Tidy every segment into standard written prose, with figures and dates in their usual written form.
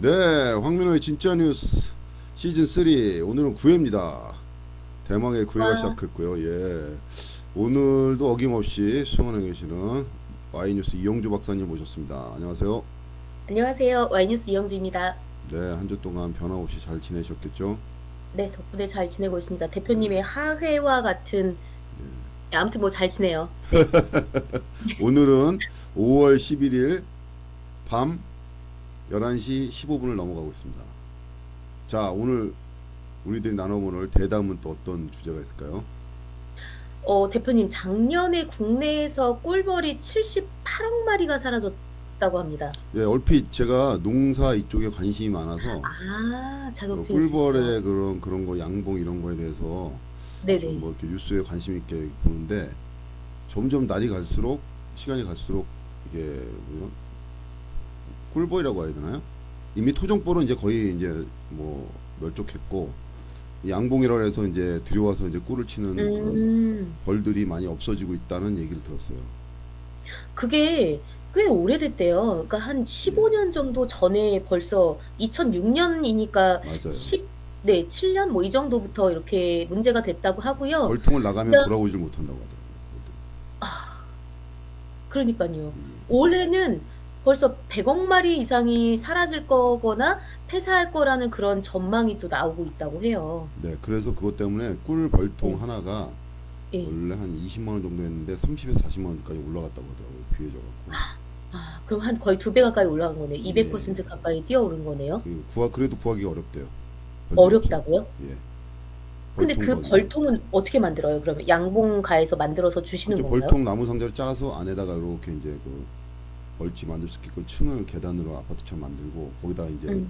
네, 황민호의 진짜 뉴스 시즌 3 오늘은 9회입니다. 대망의 9회가 와, 시작했고요. 예, 오늘도 어김없이 수원에 계시는 와이뉴스 이영주 박사님 모셨습니다. 안녕하세요. 안녕하세요. 와이뉴스 이영주입니다. 네, 한 주 동안 변함없이 잘 지내셨겠죠? 네, 덕분에 잘 지내고 있습니다. 네, 대표님의 하회와 같은, 아무튼 뭐 잘 지내요. 네. 오늘은 5월 11일 밤 11시 15분을 넘어가고 있습니다. 자, 오늘 우리들이 나눠볼 대담은 또 어떤 주제가 있을까요? 대표님, 작년에 국내에서 꿀벌이 78억 마리가 사라졌다고 합니다. 예, 얼핏 제가 농사 이쪽에 관심이 많아서 아, 그 자격증 있으시죠? 꿀벌의 그런 거 양봉 이런 거에 대해서 좀 네네. 뭐 이렇게 뉴스에 관심 있게 보는데 점점 날이 갈수록 시간이 갈수록 이게 뭐냐 꿀벌이라고 해야 되나요? 이미 토종벌은 이제 거의 이제 뭐 멸종했고 양봉이라 해서 이제 들여와서 이제 꿀을 치는 그런 음, 벌들이 많이 없어지고 있다는 얘기를 들었어요. 그게 꽤 오래됐대요. 그러니까 한 예, 15년 정도 전에 벌써 2006년이니까 맞아요. 10, 7년 뭐 이 정도부터 이렇게 문제가 됐다고 하고요. 벌통을 나가면 돌아오질 못한다고 하더라고요. 그러니까요. 벌들이. 올해는 벌써 100억 마리 이상이 사라질 거거나 폐사할 거라는 그런 전망이 또 나오고 있다고 해요. 네, 그래서 그것 때문에 꿀 벌통 예, 하나가 예. 원래 한 20만 원 정도 했는데 30에서 40만 원까지 올라갔다고 하더라고요. 귀해져 갖고. 아, 그럼 한 거의 2배 가까이 올라간 거네요. 예. 200% 가까이 뛰어오른 거네요. 그래도 구하기가 어렵대요. 벌들이 없어서. 어렵다고요? 예. 근데 벌통 그 거기. 벌통은 어떻게 만들어요? 그러면 양봉가에서 만들어서 주시는 그렇죠. 건가요? 벌통 나무 상자를 짜서 안에다가 이렇게 이제 그 벌집 만들 수 있게끔 층을 계단으로 아파트처럼 만들고 거기다 이제 음,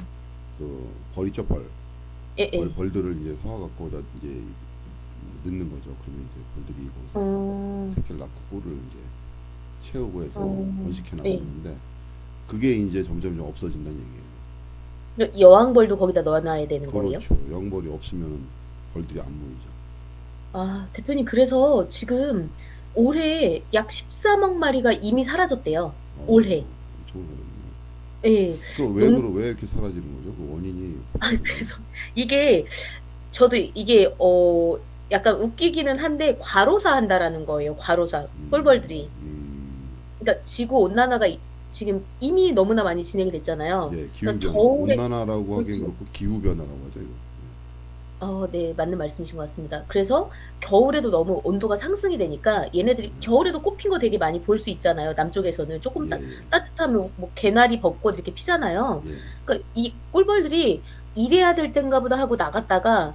그 벌 있죠, 벌. 예, 예. 벌들을 이제 사와 갖고 거기다 이제 넣는 거죠. 그러면 이제 벌들이 거기서 음, 새끼를 낳고 꿀을 이제 채우고 해서 번식해 나가는 예. 건데 그게 이제 점점 없어진다는 얘기예요. 여왕벌도 거기다 넣어놔야 되는 거예요? 그렇죠. 영벌이 없으면 벌들이 안 모이죠. 아, 대표님, 그래서 지금 올해 약 13억 마리가 이미 사라졌대요. 올해. 엄청 사라지네요. 예. 농, 왜 이렇게 사라지는 거죠? 그 원인이 뭐예요? 그래서 이게, 저도 이게, 약간 웃기기는 한데, 과로사 한다라는 거예요. 과로사. 꿀벌들이. 음, 그러니까 지구 온난화가 지금 이미 너무나 많이 진행이 됐잖아요. 네, 기후 그러니까 변화, 겨울에, 온난화라고 하기엔 그렇죠. 그렇고 기후 변화라고 하죠, 이거. 네, 맞는 말씀이신 것 같습니다. 그래서 겨울에도 너무 온도가 상승이 되니까 얘네들이 겨울에도 꽃핀 거 되게 많이 볼 수 있잖아요. 남쪽에서는 조금 예, 예, 따뜻하면 뭐 개나리 벚꽃 이렇게 피잖아요. 예. 그러니까 이 꿀벌들이 일해야 될 땐가 보다 하고 나갔다가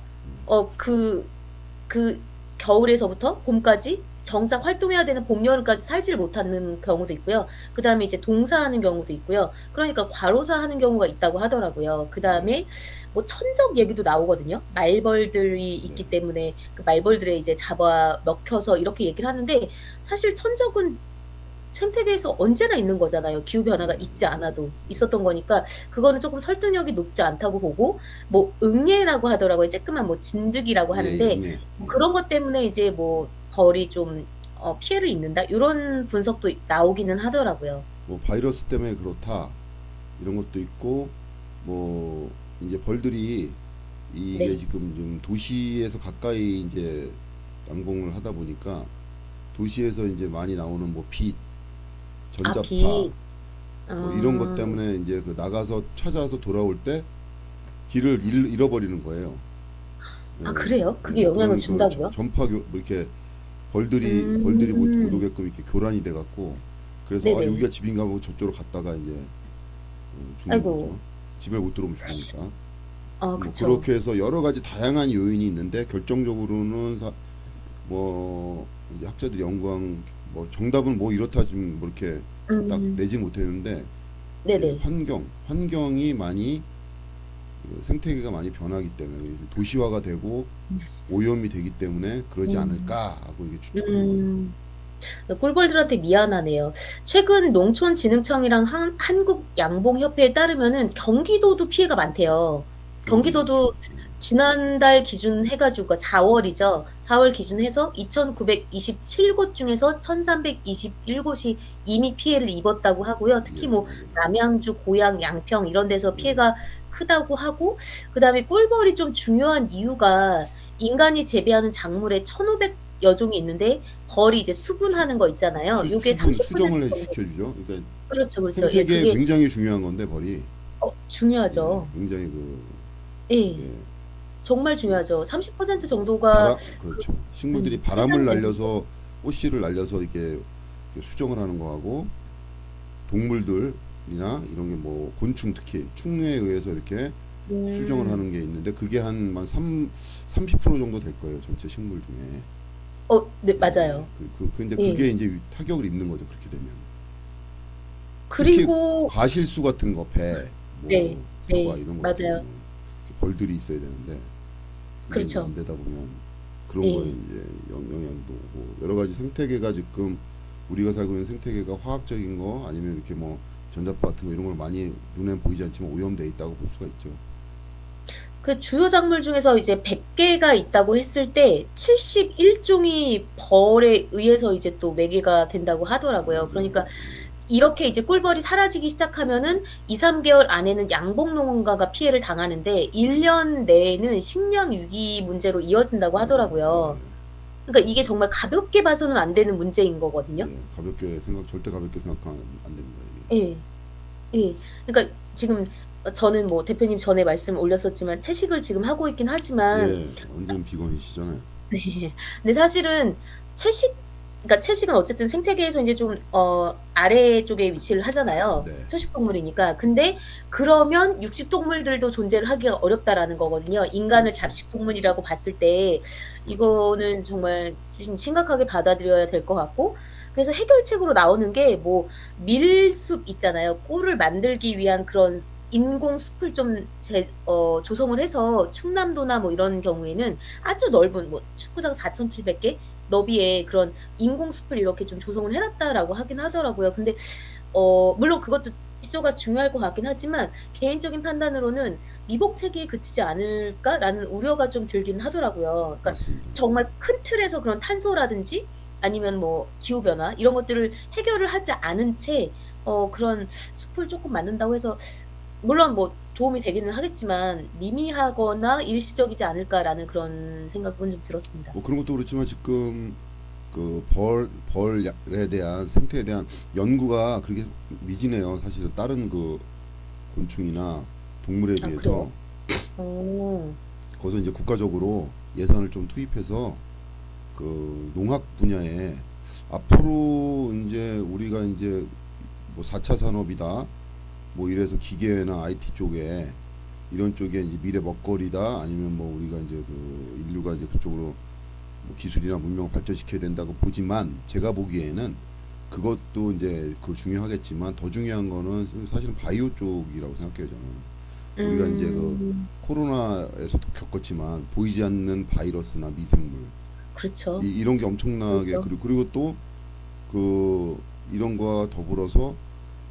그 겨울에서부터 봄까지 정작 활동해야 되는 봄, 여름까지 살지를 못하는 경우도 있고요. 그다음에 이제 동사하는 경우도 있고요. 그러니까 과로사하는 경우가 있다고 하더라고요. 네, 그다음에 뭐 천적 얘기도 나오거든요. 말벌들이 네, 있기 때문에 그 말벌들에 이제 잡아 먹혀서 이렇게 얘기를 하는데 사실 천적은 생태계에서 언제나 있는 거잖아요. 기후 변화가 네, 있지 네, 않아도 네. 있었던 거니까 그거는 조금 설득력이 높지 않다고 보고 뭐 응애라고 하더라고요. 쬐끄만 뭐 진드기라고 예, 예, 하는데 응애. 뭐 예. 그런 것 때문에 이제 뭐 벌이 좀 피해를 입는다 이런 분석도 나오기는 하더라고요. 뭐 바이러스 때문에 그렇다 이런 것도 있고 뭐 이제 벌들이 이게 네. 지금 좀 도시에서 가까이 이제 양봉을 하다 보니까 도시에서 이제 많이 나오는 뭐 빛, 전자파 비. 뭐 이런 것 아, 때문에 이제 그 나가서 찾아서 돌아올 때 길을 잃어버리는 거예요. 예, 아 그래요? 그게 영향을 그런 그 준다고요? 전파 뭐 이렇게 벌들이 못 음, 오게끔 이렇게 교란이 돼 갖고 그래서 아 네네. 여기가 집인가 하고 저쪽으로 갔다가 이제 죽는 아이고, 거죠. 집에 못 들어오면 죽으니까. 뭐 그쵸. 그렇게 해서 여러 가지 다양한 요인이 있는데 결정적으로는 뭐 이제 학자들이 연구한 뭐 정답은 뭐 이렇다 좀 뭐 이렇게 딱 음, 내지 못했는데 이제 네네. 환경이 많이 그 생태계가 많이 변하기 때문에 도시화가 되고 오염이 되기 때문에 그러지 음, 않을까 하고 이게 추측하는 거죠. 음. 꿀벌들한테 미안하네요. 최근 농촌진흥청이랑 한국양봉협회에 따르면은 경기도도 피해가 많대요. 경기도 경기도도 그렇죠. 지난달 기준 해가지고, 그러니까 4월이죠. 4월 기준해서 2,927곳 중에서 1,321곳이 이미 피해를 입었다고 하고요. 특히 예, 뭐 맞아요. 남양주, 고양, 양평 이런 데서 예, 피해가 크다고 하고, 그다음에 꿀벌이 좀 중요한 이유가, 인간이 재배하는 작물에 1,500여 종이 있는데 벌이 이제 수분하는 거 있잖아요. 요게 수분 30% 수정을 정도. 시켜주죠. 그러니까 그렇죠, 그렇죠. 예, 생태계에 그게 굉장히 중요한 건데 벌이 예, 중요하죠. 굉장히 그 예, 예, 정말 그 중요하죠. 30% 정도가 그렇죠. 식물들이 바람을 생산되는 거. 날려서 꽃씨를 날려서 이렇게 수정을 하는 거하고 동물들이나 이런 게 뭐 곤충 특히 충에 의해서 이렇게 수정을 음, 하는 게 있는데 그게 한 30% 정도 될 거예요. 전체 식물 중에. 네, 예, 맞아요. 근데 예. 그게 이제 타격을 입는 거죠. 그렇게 되면. 특히 그리고, 과실수 같은 거, 배, 네, 뭐 사과 네, 이런 것들은 맞아요. 이렇게 벌들이 있어야 되는데 그게 이제 그렇죠. 안 되다 보면 그런 거에 예. 이제 영향도 오고 여러 가지 생태계가 지금 우리가 살고 있는 생태계가 화학적인 거 아니면 이렇게 뭐 전자파 같은 거 이런 걸 많이 눈에 보이지 않지만 오염돼 있다고 볼 수가 있죠. 그 주요 작물 중에서 이제 100개가 있다고 했을 때 71종이 벌에 의해서 이제 또 매개가 된다고 하더라고요. 맞아요. 그러니까 이렇게 이제 꿀벌이 사라지기 시작하면은 2-3개월 안에는 양봉 농가가 피해를 당하는데 1년 내에는 식량 위기 문제로 이어진다고 맞아요. 하더라고요. 예, 그러니까 이게 정말 가볍게 봐서는 안 되는 문제인 거거든요. 예. 절대 가볍게 생각하면 안 됩니다. 예. 예. 그러니까 지금 저는 뭐 대표님 전에 말씀 올렸었지만 채식을 지금 하고 있긴 이게. 하지만, 예, 완전 비건이시잖아요. 네. 근데 사실은 채식, 그러니까 채식은 어쨌든 생태계에서 이제 좀 아래쪽에 위치를 하잖아요. 네, 초식 동물이니까. 근데 그러면 육식 동물들도 존재를 하기가 어렵다라는 거거든요. 인간을 그렇죠. 잡식 동물이라고 봤을 때 그렇죠. 이거는 정말 좀 심각하게 받아들여야 될 것 같고, 그래서 해결책으로 나오는 게 뭐 밀숲 있잖아요. 꿀을 만들기 위한 그런 인공 숲을 좀 조성을 해서 충남도나 뭐 이런 경우에는 아주 넓은 뭐 축구장 4,700개 너비에 그런 인공 숲을 이렇게 좀 조성을 해놨다라고 하긴 하더라고요. 근데 물론 그것도 기소가 중요할 것 같긴 하지만 개인적인 판단으로는 미복체계에 그치지 않을까라는 우려가 좀 들긴 하더라고요. 그러니까 맞습니다. 정말 큰 틀에서 그런 탄소라든지 아니면 뭐 기후 변화 이런 것들을 해결을 하지 않은 채 그런 숲을 조금 만든다고 해서, 물론 뭐 도움이 되기는 하겠지만 미미하거나 일시적이지 않을까라는 그런 생각은 좀 들었습니다. 뭐 그런 것도 그렇지만 지금 그 벌에 대한 생태에 대한 연구가 그렇게 미진해요. 사실은 다른 그 곤충이나 동물에 아, 그래요? 비해서 어. 거기서 이제 국가적으로 예산을 좀 투입해서 그 농학 분야에 앞으로 이제 우리가 이제 뭐 4차 산업이다 뭐 이래서 기계나 IT 쪽에 이런 쪽에 이제 미래 먹거리다 아니면 뭐 우리가 이제 그 인류가 이제 그쪽으로 뭐 기술이나 문명을 발전시켜야 된다고 보지만 제가 보기에는 그것도 이제 그 중요하겠지만 더 중요한 거는 사실은 바이오 쪽이라고 생각해요 저는. 우리가 이제 그 음. 코로나에서도 겪었지만 보이지 않는 바이러스나 미생물 그렇죠. 이런 게 엄청나게 그렇죠. 그리고 또 그 이런 거와 더불어서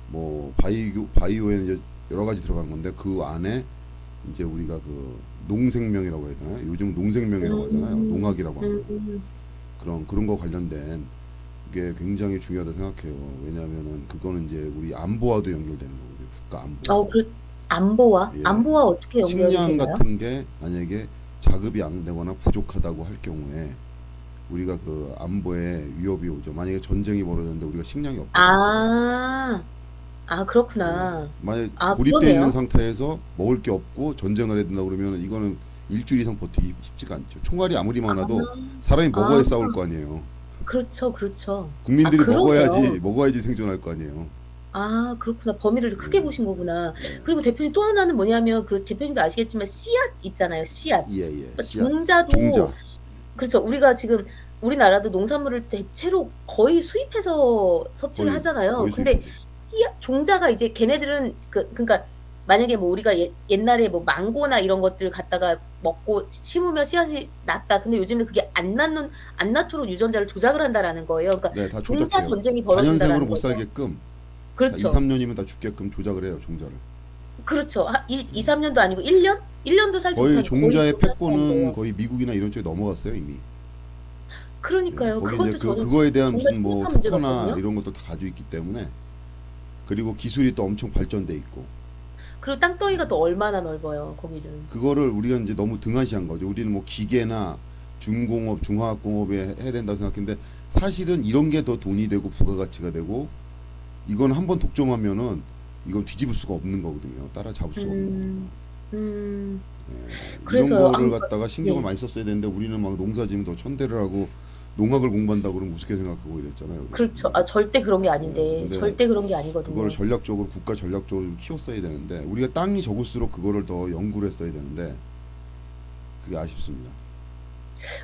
뭐 바이오에는 이제 여러 가지 들어가는 건데 그 안에 이제 우리가 그 농생명이라고 해야 되나요? 요즘 농생명이라고 하잖아요. 음. 농학이라고 하는 거. 음. 그런 거 관련된 게 굉장히 중요하다 생각해요. 왜냐하면은 그거는 이제 우리 안보와도 연결되는 거거든요. 국가 안보. 안보와 예. 어떻게 연결이 식량 되나요? 같은 게 만약에 자급이 안 되거나 부족하다고 할 경우에 우리가 그 안보에 위협이 오죠. 만약에 전쟁이 벌어졌는데 우리가 식량이 없다고 할지라도. 아. 아, 예. 그렇구나. 만약 아, 고립돼 있는 그러네요. 상태에서 먹을 게 없고 전쟁을 해야 된다 그러면 이거는 일주일 이상 버티기 쉽지가 않죠. 총알이 아무리 많아도 사람이 아, 먹어야 싸울 거 아니에요. 그렇죠, 그렇죠. 아, 국민들이 그러네요. 먹어야지 생존할 거 아니에요. 아, 그렇구나. 범위를 크게 예. 보신 거구나. 예. 그리고 대표님 또 하나는 뭐냐면 그 대표님도 아시겠지만 씨앗 있잖아요, 씨앗. 예, 예. 그러니까 씨앗, 종자도, 종자. 그렇죠. 우리가 지금 우리나라도 농산물을 대체로 거의 수입해서 섭취를 하잖아요. 거의 근데 수입하죠. 씨앗 종자가 이제 걔네들은 그러니까 만약에 뭐 우리가 옛날에 뭐 망고나 이런 것들 갖다가 먹고 심으면 씨앗이 났다. 근데 요즘은 그게 안 낳도록 유전자를 조작을 한다라는 거예요. 그러니까 네, 다 종자 조작해요. 전쟁이 다년생으로 벌어진다라는 못 거죠. 살게끔 다 2, 그렇죠. 3년이면 다 죽게끔 조작을 해요, 종자를. 그렇죠. 2, 3년도 아니고 1년? 1년도 살지 거의 못한 종자의 거의 패권은 거의 미국이나 이런 쪽에 넘어갔어요 이미. 예, 그러니까요. 거기 이제 그것도 저는 그거에 대한 정말 무슨 뭐 심각한 특허나 문제거든요. 이런 것도 다 가지고 있기 때문에, 그리고 기술이 또 엄청 발전돼 있고, 그리고 땅덩이가 또 얼마나 넓어요, 거기는. 그거를 우리가 이제 너무 등한시한 거죠. 우리는 뭐 기계나 중공업, 중화학공업에 해야 된다고 생각했는데, 사실은 이런 게 더 돈이 되고 부가가치가 되고, 이건 한번 독점하면은 이건 뒤집을 수가 없는 거거든요. 따라잡을 수가 없는 거거든요. 음, 음, 이런 그래서요. 거를 갖다가 신경을 네. 많이 썼어야 되는데, 우리는 막 농사지면 더 천대를 하고 농학을 공부한다고 그러면 우습게 생각하고 이랬잖아요. 그죠? 그렇죠. 아, 절대 그런 게 아닌데, 근데 절대 그런 게 그거를 아니거든요. 전략적으로, 국가 전략적으로 좀 키웠어야 되는데, 우리가 땅이 적을수록 그거를 더 연구를 했어야 되는데, 그게 아쉽습니다.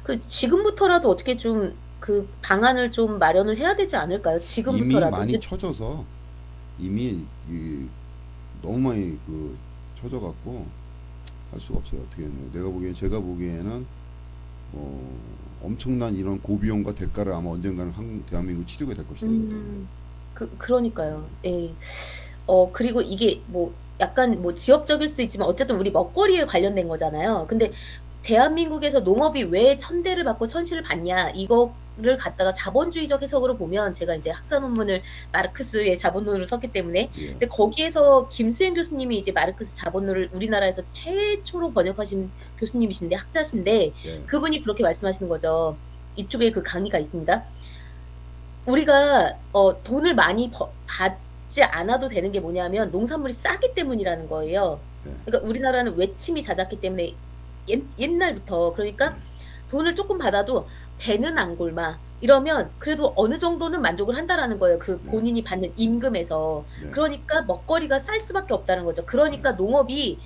그 지금부터라도 어떻게 좀 그 방안을 좀 마련을 해야 되지 않을까요? 이미 지금부터라도. 많이 근데 쳐져서, 이미 너무 많이 쳐져 갖고 할 수가 없어요. 어떻게 해요? 제가 보기에는 엄청난 이런 고비용과 대가를 아마 언젠가는 대한민국 치르게 될 것이다 이거든요. 그러니까요. 예. 그리고 이게 뭐 약간 뭐 지역적일 수도 있지만 어쨌든 우리 먹거리에 관련된 거잖아요. 근데 대한민국에서 농업이 왜 천대를 받고 천시를 받냐 이거를 갖다가 자본주의적 해석으로 보면 제가 이제 학사 논문을 마르크스의 자본론을 썼기 때문에 예, 근데 거기에서 김수행 교수님이 이제 마르크스 자본론을 우리나라에서 최초로 번역하신 교수님이신데 학자신데 예, 그분이 그렇게 말씀하시는 거죠. 이쪽에 그 강의가 있습니다. 우리가 돈을 많이 받지 않아도 되는 게 뭐냐면 농산물이 싸기 때문이라는 거예요. 예, 그러니까 우리나라는 외침이 잦았기 때문에 옛날부터 예, 그러니까 돈을 조금 받아도 배는 안 골마. 이러면 그래도 어느 정도는 만족을 한다라는 거예요. 그 네, 본인이 받는 임금에서. 네, 그러니까 먹거리가 쌀 수밖에 없다는 거죠. 네, 그러니까 농업이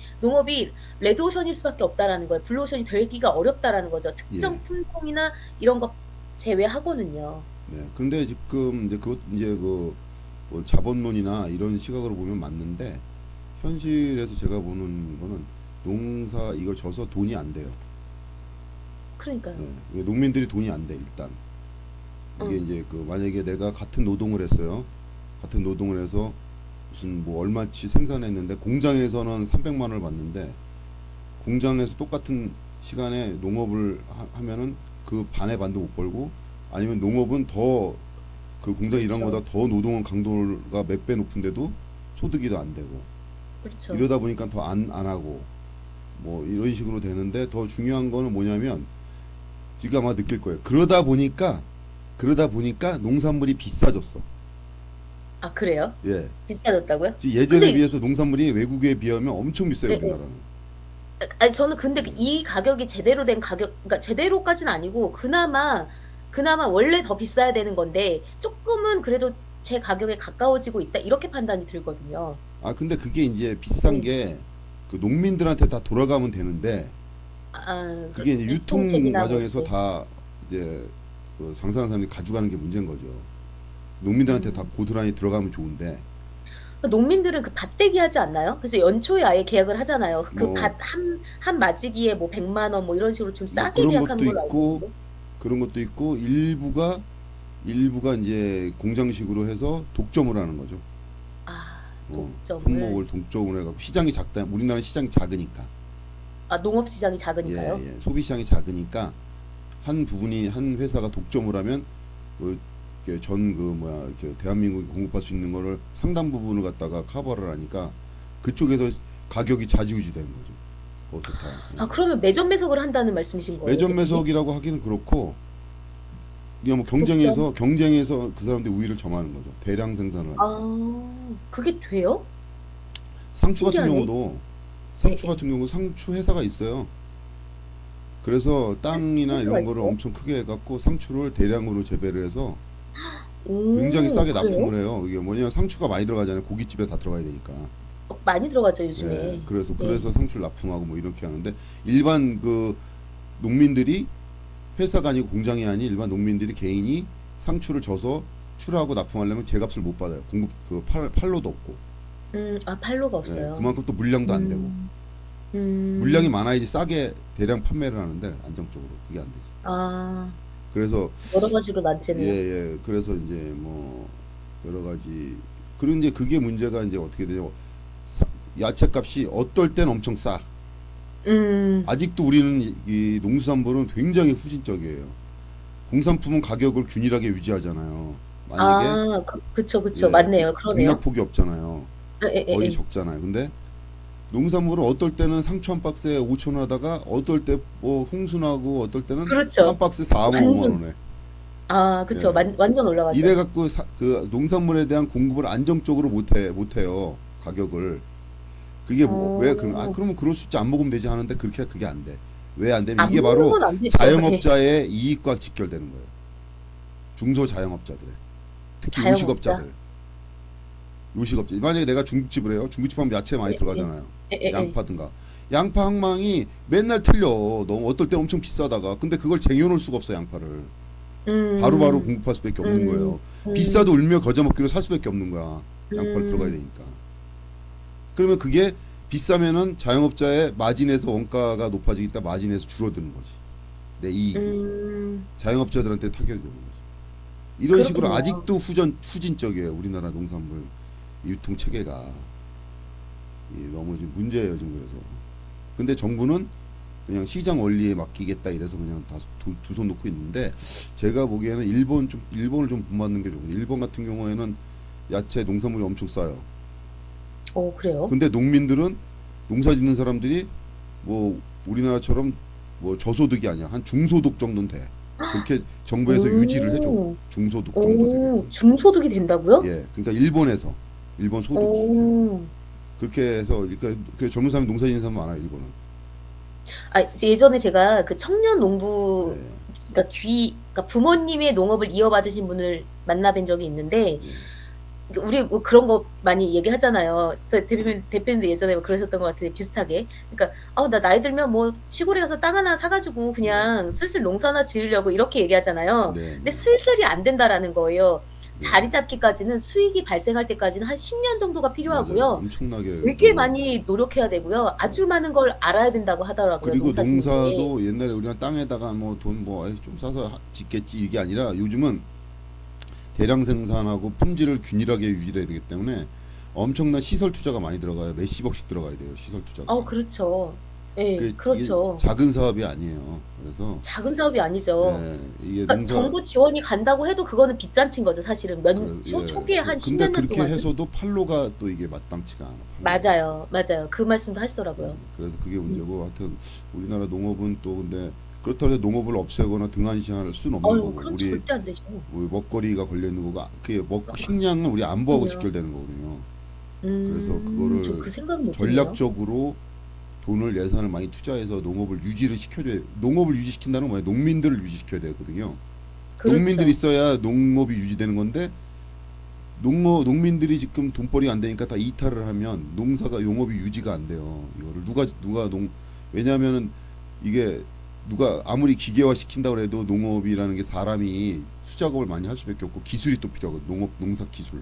레드오션일 수밖에 없다라는 거예요. 블루오션이 되기가 어렵다라는 거죠. 예, 특정 품종이나 이런 거 제외하고는요. 네. 그런데 지금 이제 뭐 자본론이나 이런 시각으로 보면 맞는데, 현실에서 제가 보는 거는 농사 이거 져서 돈이 안 돼요. 그러니까요. 예, 이게 농민들이 돈이 안 돼 일단. 이게 응. 이제 만약에 내가 같은 노동을 했어요. 같은 노동을 해서 무슨 뭐 얼마치 생산했는데 공장에서는 300만 원을 받는데, 공장에서 똑같은 시간에 농업을 하면은 그 반의 반도 못 벌고, 아니면 농업은 더 그 공장 일한 그렇죠. 거보다 더 노동 강도가 몇 배 높은데도 소득이 더 안 되고, 그렇죠. 이러다 보니까 더 안 하고 뭐 이런 식으로 되는데, 더 중요한 거는 뭐냐면, 지금 아마 느낄 거예요. 그러다 보니까 농산물이 비싸졌어. 아, 그래요? 예. 비싸졌다고요? 예전에 근데 비해서 농산물이 외국에 비하면 엄청 비싸요, 예, 예. 우리나라는. 아니 저는 근데 이 가격이 제대로 된 가격, 그러니까 제대로까지는 아니고 그나마 원래 더 비싸야 되는 건데 조금은 그래도 제 가격에 가까워지고 있다 이렇게 판단이 들거든요. 근데 그게 이제 비싼 네. 게 그 농민들한테 다 돌아가면 되는데, 그 그게 이제 유통 유통책이나 뭐 과정에서 이렇게. 다 이제 상상하는 사람들이 가져가는 게 문제인 거죠. 농민들한테 다 음. 고스란히 들어가면 좋은데, 농민들은 그 밭대기 하지 않나요? 그래서 연초에 아예 계약을 하잖아요. 그 뭐 밭 한 마지기에 뭐 100만 원 뭐 이런 식으로 좀 뭐 싸게 계약하는 걸로 알고 있는데. 그런 것도 있고, 일부가 이제 공장식으로 해서 독점을 하는 거죠. 아, 독점을. 품목을 독점을 해갖고, 시장이 작다. 우리나라는 시장이 작으니까. 아, 농업 시장이 예, 작으니까요. 예. 소비 시장이 작으니까 한 회사가 독점을 하면 이렇게 대한민국이 공급할 수 있는 거를 상당 부분을 갖다가 커버를 하니까, 그쪽에서 가격이 좌지우지 되는 거죠. 거기서 다. 아, 예. 그러면 매점매석을 한다는 말씀이신 거예요, 매점 대표님? 매석이라고 하기는 그렇고, 그냥 뭐 독점. 경쟁에서 그 사람들 우위를 점하는 거죠. 대량 생산을 하니까. 그게 돼요? 상추 같은 신기하네. 경우도 예, 예. 상추 회사가 있어요. 그래서 땅이나 회사가 이런 거를 있어요? 엄청 크게 해갖고 상추를 대량으로 재배를 해서 굉장히 오, 싸게 그래요? 납품을 해요. 이게 뭐냐면, 상추가 많이 들어가잖아요. 고깃집에 다 들어가야 되니까. 많이 들어가죠, 예, 요즘에. 그래서 네. 상추를 납품하고 뭐 이렇게 하는데, 일반 농민들이, 회사가 아니고 공장이 아닌 일반 농민들이 개인이 상추를 져서 출하하고 납품하려면 제값을 못 받아요. 팔로도 없고. 팔로가 예, 없어요. 그만큼 또 물량도 안 되고. 음, 물량이 음, 많아야지 싸게 대량 판매를 하는데, 안정적으로 그게 안 되죠. 아, 그래서 여러 가지로 예, 난제네요. 예. 그래서 이제 뭐 여러 가지, 그리고 이제 그게 문제가 이제 어떻게 되냐. 야채 값이 어떨 땐 엄청 싸. 아직도 우리는 이 농수산물은 굉장히 후진적이에요. 공산품은 가격을 균일하게 유지하잖아요. 만약에 그쵸, 그쵸. 예, 맞네요. 그러네요. 등락폭이 없잖아요. 예, 예, 예. 거의 예. 적잖아요. 근데 농산물은 어떨 때는 상추 한 박스에 5천 원 하다가 어떨 때 뭐 홍순하고 어떨 때는 한 그렇죠. 박스에 4만 5만 완전. 원에. 그쵸. 예. 완전 이래 올라가죠. 갖고 그 농산물에 대한 공급을 안정적으로 못해요. 가격을. 그게 뭐, 왜 그런 어, 그러면 그럴 수 있지, 안 먹으면 되지 하는데 그게 안 돼. 왜 안 되면 안 이게 먹는 바로 건 안 되죠. 예. 자영업자의 이익과 직결되는 거예요. 중소 자영업자들의, 특히 자영업자. 요식업자. 만약에 내가 중국집을 해요. 중국집 하면 야채 많이 예, 예, 들어가잖아요. 예, 예, 예. 양파든가. 양파 항망이 맨날 틀려. 너무 어떨 때 엄청 비싸다가. 근데 그걸 쟁여놓을 수가 없어, 양파를. 바로바로 음, 공급할 수밖에 없는 음, 거예요. 음, 비싸도 울며 거저 먹기로 살 수밖에 없는 거야. 양파를 들어가야 음. 되니까. 그러면 그게 비싸면은 자영업자의 마진에서 원가가 높아지기 때문에 마진에서 줄어드는 거지. 내 이익이. 음, 자영업자들한테 타격이 오는 거지. 이런 식으로 그렇군요. 아직도 후진적이에요. 우리나라 농산물 유통 체계가. 너무 지금 문제예요, 지금. 그래서. 근데 정부는 그냥 시장 원리에 맡기겠다 이래서 그냥 다 두 손 놓고 있는데, 제가 보기에는 일본을 좀 본받는 게 좋고, 일본 같은 경우에는 야채 농산물이 엄청 싸요. 그래요? 근데 농민들은, 농사 짓는 사람들이 뭐 우리나라처럼 뭐 저소득이 아니야. 한 중소득 정도는 돼. 그렇게 정부에서 유지를 해줘. 오, 중소득 정도 되게끔. 중소득이 된다고요? 예, 그러니까 일본 소득 기준에서 오. 그렇게 해서, 그러니까 젊은 사람이 농사 짓는 사람 많아요, 일본은. 예전에 제가 그 청년 농부, 예, 그러니까 부모님의 농업을 이어받으신 분을 만나뵌 적이 있는데, 예, 우리 뭐 그런 거 많이 얘기하잖아요. 그래서 대표님도 예전에 뭐 그러셨던 것 같은데 비슷하게. 그러니까 나 나이 들면 뭐 시골에 가서 땅 하나 사가지고 네, 그냥 슬슬 농사나 지으려고 이렇게 얘기하잖아요. 네, 근데 네, 슬슬이 안 된다라는 거예요. 네, 자리 잡기까지는 수익이 발생할 때까지는 한 10년 정도가 맞아요. 필요하고요. 엄청나게 되게 노력. 많이 노력해야 되고요. 네. 아주 많은 걸 알아야 된다고 하더라고요. 그리고 농사 짓는 게. 농사도 옛날에 우리가 땅에다가 뭐 돈 뭐 좀 싸서 짓겠지 이게 아니라, 요즘은 대량 생산하고 품질을 균일하게 유지해야 되기 때문에 엄청난 시설 투자가 많이 들어가요. 몇십억씩 들어가야 돼요, 시설 투자가. 그렇죠. 예, 이게 그렇죠. 작은 사업이 아니에요. 그래서 작은 사업이 아니죠. 이게 그러니까 정부 지원이 간다고 해도 그거는 빚잔치인 거죠, 사실은. 초기에 한 근데 십몇 년 그렇게 동안은. 해서도 판로가 또 이게 마땅치가 않아. 판로가. 맞아요. 맞아요. 그 말씀도 하시더라고요. 그래서 그게 음. 문제고, 하여튼 우리나라 농업은 또, 근데 그렇다고 해서 농업을 없애거나 등한시할 수는 없는 거고, 그럼 우리 절대 안 되죠. 먹거리가 걸려 있는 거고, 그게 식량은 우리 안보하고 그럼요. 직결되는 거거든요. 그래서 저 그거를 그 생각은 못 했네요. 전략적으로 돈을, 예산을 많이 투자해서 농업을 유지를 시켜줘야. 농업을 유지시킨다는 건 뭐예요? 농민들을 유지시켜야 되거든요. 농민들이 그렇죠. 있어야 농업이 유지되는 건데, 농민들이 지금 돈벌이가 안 되니까 다 이탈을 하면 농업이 유지가 안 돼요. 이거를 누가 왜냐하면은 이게, 누가 아무리 기계화 시킨다고 해도 농업이라는 게 사람이 수작업을 많이 할 수밖에 없고, 기술이 또 필요하고, 농사 기술,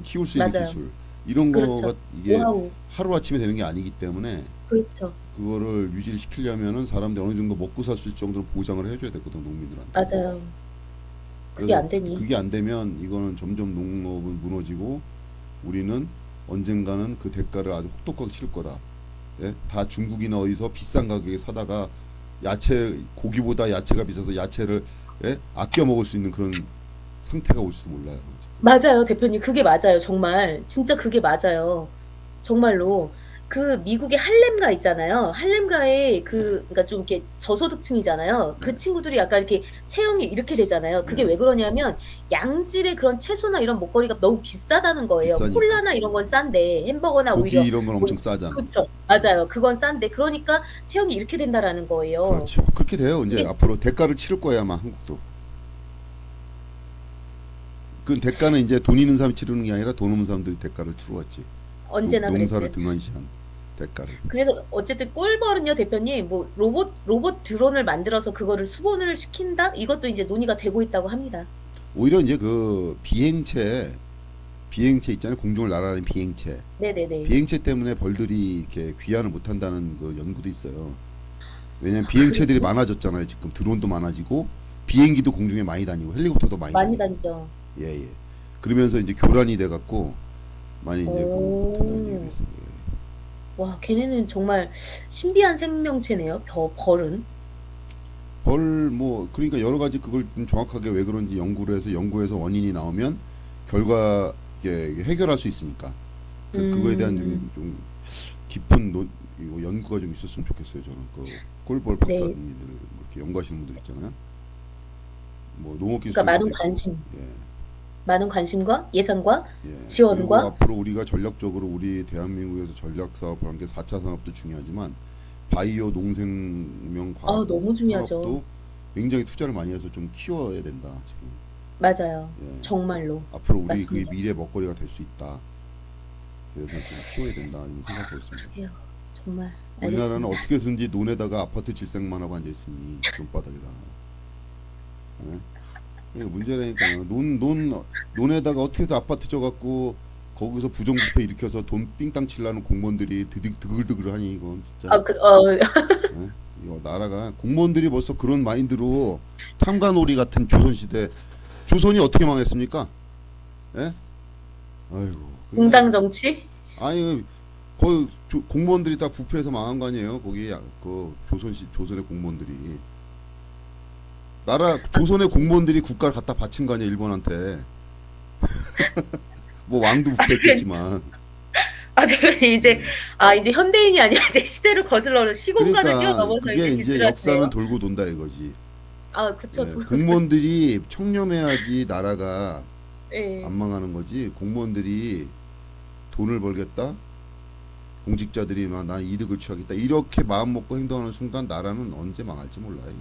키울 수 있는 맞아요. 기술, 이런 그렇죠. 거가 이게 노하우. 하루아침에 되는 게 아니기 때문에, 그렇죠. 그거를 유지를 시키려면은 사람들이 어느 정도 먹고 살 수 있을 정도로 보장을 해줘야 되거든, 농민들한테. 맞아요. 그게 그래서 안 되니. 그게 안 되면 이거는 점점 농업은 무너지고, 우리는 언젠가는 그 대가를 아주 혹독하게 치를 거다. 예? 다 중국이나 어디서 비싼 가격에 사다가, 고기보다 야채가 비싸서 야채를, 아껴 먹을 수 있는 그런 상태가 올지도 몰라요. 맞아요, 대표님. 그게 맞아요. 정말. 진짜 그게 맞아요. 정말로. 그 미국의 할렘가 있잖아요. 할렘가에 그러니까 좀 이렇게 저소득층이잖아요. 네, 그 친구들이 약간 이렇게 체형이 이렇게 되잖아요. 그게 네, 왜 그러냐면 양질의 그런 채소나 이런 먹거리가 너무 비싸다는 거예요. 비싸니까. 콜라나 이런 건 싼데 햄버거나 고기 오히려 이런 건 뭐 엄청 싸잖아. 그렇죠. 맞아요. 그건 싼데 그러니까 체형이 이렇게 된다라는 거예요. 그렇죠. 그렇게 돼요. 이제 이게 앞으로 대가를 치를 거야, 아마 한국도. 그 대가는 이제 돈 있는 사람이 치르는 게 아니라 돈 없는 사람들이 대가를 치러왔지. 언제나 농사를 그랬듯. 등한시한 대가를. 그래서 어쨌든 꿀벌은요, 대표님, 뭐 로봇 드론을 만들어서 그거를 수본을 시킨다? 이것도 이제 논의가 되고 있다고 합니다. 오히려 이제 그 비행체 있잖아요. 공중을 날아다니는 비행체. 네네네. 비행체 때문에 벌들이 이렇게 귀환을 못 한다는 그 연구도 있어요. 왜냐면 그래요? 비행체들이 많아졌잖아요. 지금 드론도 많아지고, 비행기도 공중에 많이 다니고, 헬리콥터도 많이 많이 다니고. 다니죠. 예, 예. 그러면서 이제 교란이 돼 갖고 많이 이제 그거 못 한다는 얘기가 오, 있어요. 예. 와, 걔네는 정말 신비한 생명체네요. 벌은. 뭐 그러니까 여러 가지 그걸 좀 정확하게 왜 그런지 연구를 해서 연구해서 원인이 나오면 결과 이게 해결할 수 있으니까. 그래서 그거에 대한 음, 좀 깊은 이거 연구가 좀 있었으면 좋겠어요. 저는 그 꼴볼 네. 박사님들 이렇게 연구하시는 분들 있잖아요. 뭐 농업 그러니까 기술사도 있고, 예, 많은 관심과 예산과 예. 그리고 지원과, 앞으로 우리가 전략적으로 우리 대한민국에서 전략 사업을 한 게 4차 산업도 중요하지만 바이오 농생명 과학 너무 중요하죠. 산업도 굉장히 투자를 많이 해서 좀 키워야 된다. 지금. 맞아요. 예. 정말로. 앞으로 우리 그게 맞습니다. 미래 먹거리가 될 수 있다. 그래서 좀 키워야 된다. 이런 생각하고 있습니다. 그래요. 정말 우리나라는 알겠습니다. 어떻게든지 논에다가 아파트 질색만 하고 앉아 있으니 논바닥에다. 예? 이게 문제라니까요. 논에다가 어떻게든 아파트 져갖고 거기서 부정부패 일으켜서 돈 삥땅 칠라는 공무원들이 드글드글하니 이건 진짜. 아, 예? 이거 나라가 공무원들이 벌써 그런 마인드로 탐관오리 같은 조선시대 조선이 어떻게 망했습니까? 예? 아이고 그러니까 공당 정치? 아니 거의 공무원들이 다 부패해서 망한 거 아니에요? 거기 그 조선의 공무원들이 나라 조선의 공무원들이 국가를 갖다 바친 거 아니야 일본한테. 뭐 왕도 대표님, 부패했겠지만. 대표님 이제, 예. 이제 현대인이 아니라 이제 시대를 거슬러 시공간을 그러니까 뛰어넘어서 그게 이제 이제 디스를 역사는 하시네요. 돌고 돈다 이거지. 그쵸. 예. 공무원들이 청렴해야지 나라가 안 예. 망하는 거지. 공무원들이 돈을 벌겠다. 공직자들이 막 나는 이득을 취하겠다. 이렇게 마음 먹고 행동하는 순간 나라는 언제 망할지 몰라요.